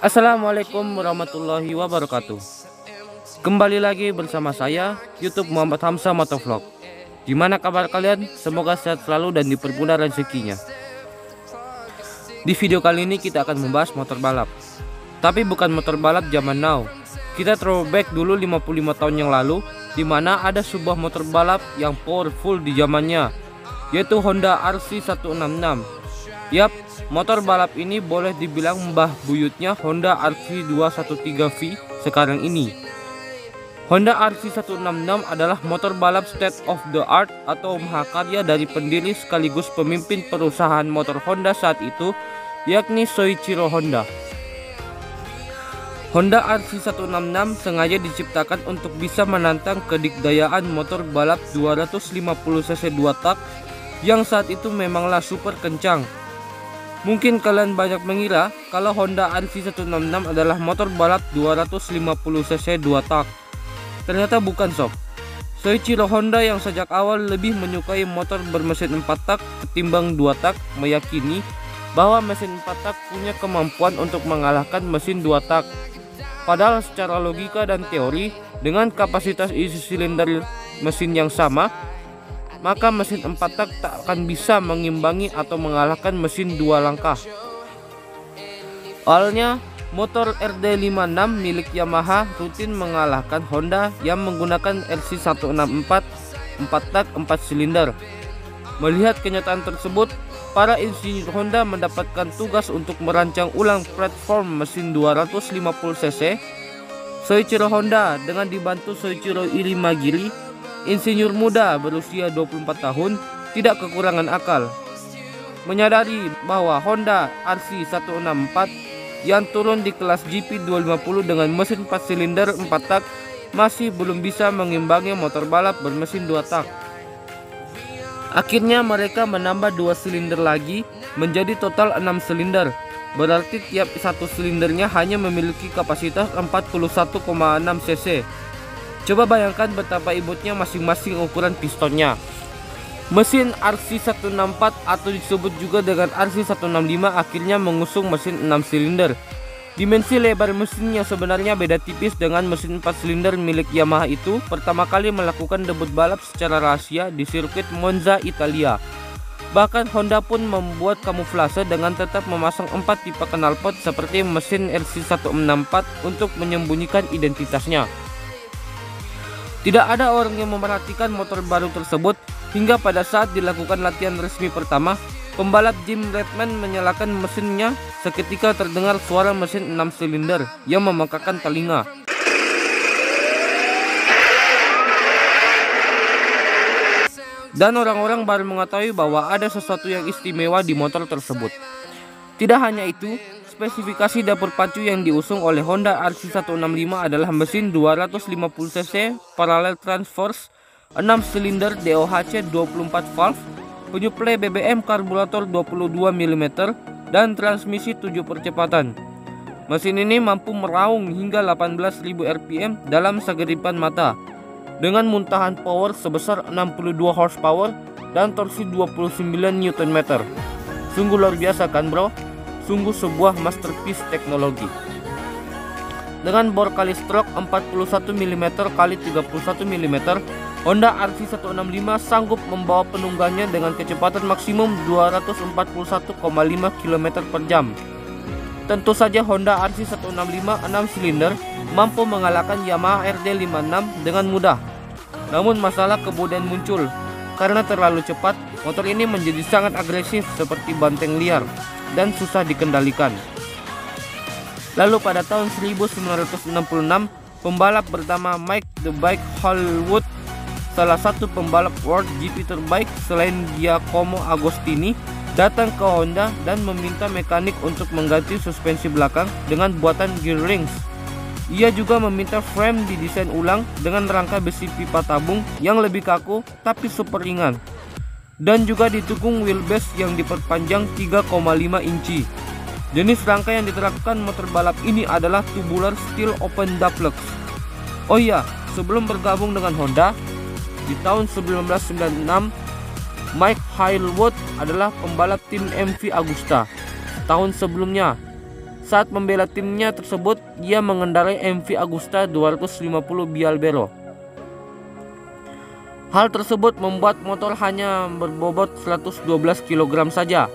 Assalamualaikum warahmatullahi wabarakatuh. Kembali lagi bersama saya YouTube Muhammad Hamzah Motovlog. Gimana kabar kalian? Semoga sehat selalu dan dipermudah rezekinya. Di video kali ini kita akan membahas motor balap. Tapi bukan motor balap zaman now. Kita throwback dulu 55 tahun yang lalu, di mana ada sebuah motor balap yang powerful di zamannya, yaitu Honda RC166. Yap, motor balap ini boleh dibilang mbah buyutnya Honda RC213V sekarang ini. Honda RC166 adalah motor balap state of the art atau mahakarya dari pendiri sekaligus pemimpin perusahaan motor Honda saat itu, yakni Soichiro Honda. Honda RC166 sengaja diciptakan untuk bisa menantang kedikdayaan motor balap 250cc 2 tak yang saat itu memanglah super kencang. Mungkin kalian banyak mengira kalau Honda RC166 adalah motor balap 250cc 2 tak. Ternyata bukan sob. Soichiro Honda yang sejak awal lebih menyukai motor bermesin 4 tak ketimbang 2 tak meyakini bahwa mesin 4 tak punya kemampuan untuk mengalahkan mesin 2 tak. Padahal secara logika dan teori, dengan kapasitas isi silinder mesin yang sama, maka mesin 4 tak tak akan bisa mengimbangi atau mengalahkan mesin 2 langkah. Awalnya, motor RD56 milik Yamaha rutin mengalahkan Honda yang menggunakan RC164 4 tak 4 silinder. Melihat kenyataan tersebut, para insinyur Honda mendapatkan tugas untuk merancang ulang platform mesin 250cc. Soichiro Honda dengan dibantu Soichiro Irimagiri, insinyur muda berusia 24 tahun, tidak kekurangan akal. Menyadari bahwa Honda RC164 yang turun di kelas GP250 dengan mesin 4 silinder 4 tak masih belum bisa mengimbangi motor balap bermesin 2 tak. Akhirnya mereka menambah 2 silinder lagi menjadi total 6 silinder. Berarti tiap satu silindernya hanya memiliki kapasitas 41,6 cc. Coba bayangkan betapa ibutnya masing-masing ukuran pistonnya. Mesin RC164 atau disebut juga dengan RC165 akhirnya mengusung mesin 6 silinder. Dimensi lebar mesin yang sebenarnya beda tipis dengan mesin 4 silinder milik Yamaha itu pertama kali melakukan debut balap secara rahasia di sirkuit Monza, Italia. Bahkan Honda pun membuat kamuflase dengan tetap memasang 4 tipe knalpot seperti mesin RC164 untuk menyembunyikan identitasnya. Tidak ada orang yang memerhatikan motor baru tersebut hingga pada saat dilakukan latihan resmi pertama, pembalap Jim Redman menyalakan mesinnya. Seketika terdengar suara mesin 6 silinder yang memekakan telinga. Dan orang-orang baru mengetahui bahwa ada sesuatu yang istimewa di motor tersebut. Tidak hanya itu, spesifikasi dapur pacu yang diusung oleh Honda RC165 adalah mesin 250cc parallel transverse 6 silinder DOHC 24 valve, penyuplai BBM karburator 22 mm, dan transmisi 7 percepatan. Mesin ini mampu meraung hingga 18.000 rpm dalam segeripan mata, dengan muntahan power sebesar 62 horsepower dan torsi 29 Nm. Sungguh luar biasa kan bro? Sungguh sebuah masterpiece teknologi. Dengan bor kali stroke 41 mm x 31 mm, Honda RC165 sanggup membawa penunggannya dengan kecepatan maksimum 241,5 km per jam. Tentu saja Honda RC165 6 silinder mampu mengalahkan Yamaha RD56 dengan mudah. Namun masalah kemudian muncul. Karena terlalu cepat, motor ini menjadi sangat agresif seperti banteng liar dan susah dikendalikan. Lalu pada tahun 1966, pembalap bernama Mike the Bike Hollywood, salah satu pembalap World GP terbaik selain Giacomo Agostini, datang ke Honda dan meminta mekanik untuk mengganti suspensi belakang dengan buatan gear rings. Ia juga meminta frame didesain ulang dengan rangka besi pipa tabung yang lebih kaku tapi super ringan, dan juga didukung wheelbase yang diperpanjang 3,5 inci. Jenis rangka yang diterapkan motor balap ini adalah tubular steel open duplex. Oh iya, sebelum bergabung dengan Honda di tahun 1996, Mike Hailwood adalah pembalap tim MV Agusta. Tahun sebelumnya, Saat membela timnya tersebut, ia mengendarai MV Agusta 250 Bialbero. Hal tersebut membuat motor hanya berbobot 112 kg saja,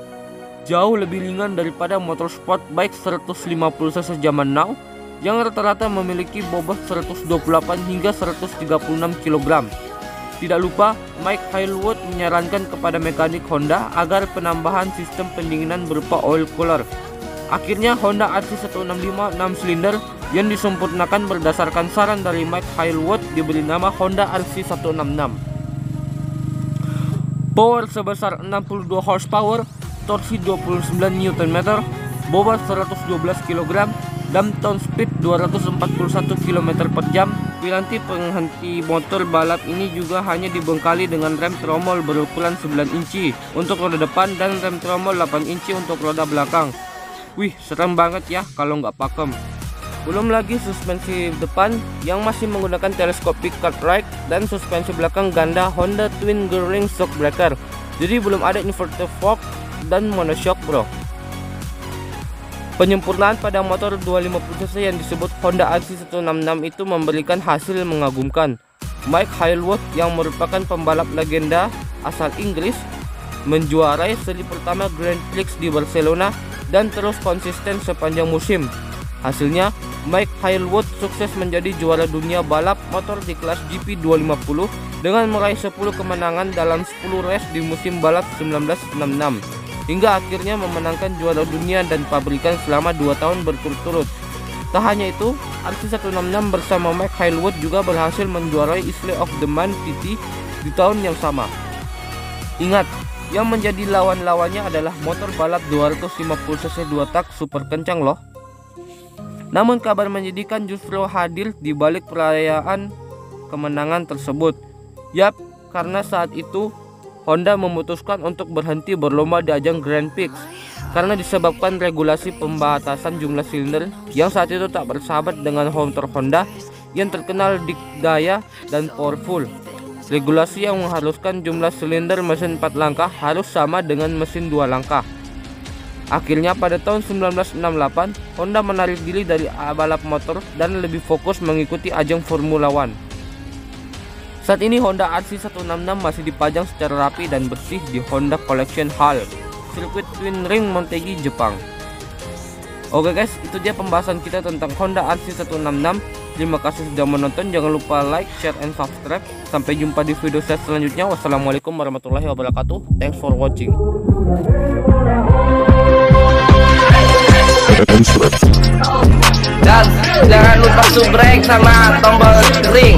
jauh lebih ringan daripada motor sport bike 150 cc zaman now yang rata-rata memiliki bobot 128 hingga 136 kg. Tidak lupa, Mike Hailwood menyarankan kepada mekanik Honda agar penambahan sistem pendinginan berupa oil cooler. Akhirnya Honda RC165 6 silinder yang disempurnakan berdasarkan saran dari Mike Hailwood diberi nama Honda RC166. Power sebesar 62 horsepower, torsi 29 Nm, bobot 112 kg, dan top speed 241 km per jam. Piranti penghenti motor balap ini juga hanya dibekali dengan rem tromol berukuran 9 inci untuk roda depan dan rem tromol 8 inci untuk roda belakang. Wih, serem banget ya kalau nggak pakem. Belum lagi suspensi depan yang masih menggunakan telescopic cartwright dan suspensi belakang ganda Honda Twin Gearing Shock Breaker. Jadi belum ada inverter fork dan monoshock bro. Penyempurnaan pada motor 250cc yang disebut Honda RC166 itu memberikan hasil mengagumkan. Mike Hailwood yang merupakan pembalap legenda asal Inggris menjuarai seri pertama Grand Prix di Barcelona dan terus konsisten sepanjang musim. Hasilnya, Mike Hailwood sukses menjadi juara dunia balap motor di kelas GP 250 dengan meraih 10 kemenangan dalam 10 race di musim balap 1966, hingga akhirnya memenangkan juara dunia dan pabrikan selama 2 tahun berturut-turut. Tak hanya itu, RC166 bersama Mike Hailwood juga berhasil menjuarai Isle of the Man TT di tahun yang sama. Ingat, yang menjadi lawan-lawannya adalah motor balap 250cc 2 tak super kencang loh. Namun kabar menyedihkan justru hadir di balik perayaan kemenangan tersebut. Yap, karena saat itu Honda memutuskan untuk berhenti berlomba di ajang Grand Prix karena disebabkan regulasi pembatasan jumlah silinder yang saat itu tak bersahabat dengan motor Honda yang terkenal dikdaya dan powerful. Regulasi yang mengharuskan jumlah silinder mesin 4 langkah harus sama dengan mesin 2 langkah. Akhirnya pada tahun 1968, Honda menarik diri dari balap motor dan lebih fokus mengikuti ajang Formula One. Saat ini Honda RC166 masih dipajang secara rapi dan bersih di Honda Collection Hall, sirkuit Twin Ring Motegi, Jepang. Oke guys, itu dia pembahasan kita tentang Honda RC166. Terima kasih sudah menonton, jangan lupa like, share, and subscribe. Sampai jumpa di video saya selanjutnya. Wassalamualaikum warahmatullahi wabarakatuh. Thanks for watching. Dan jangan lupa subscribe sama tombol ring.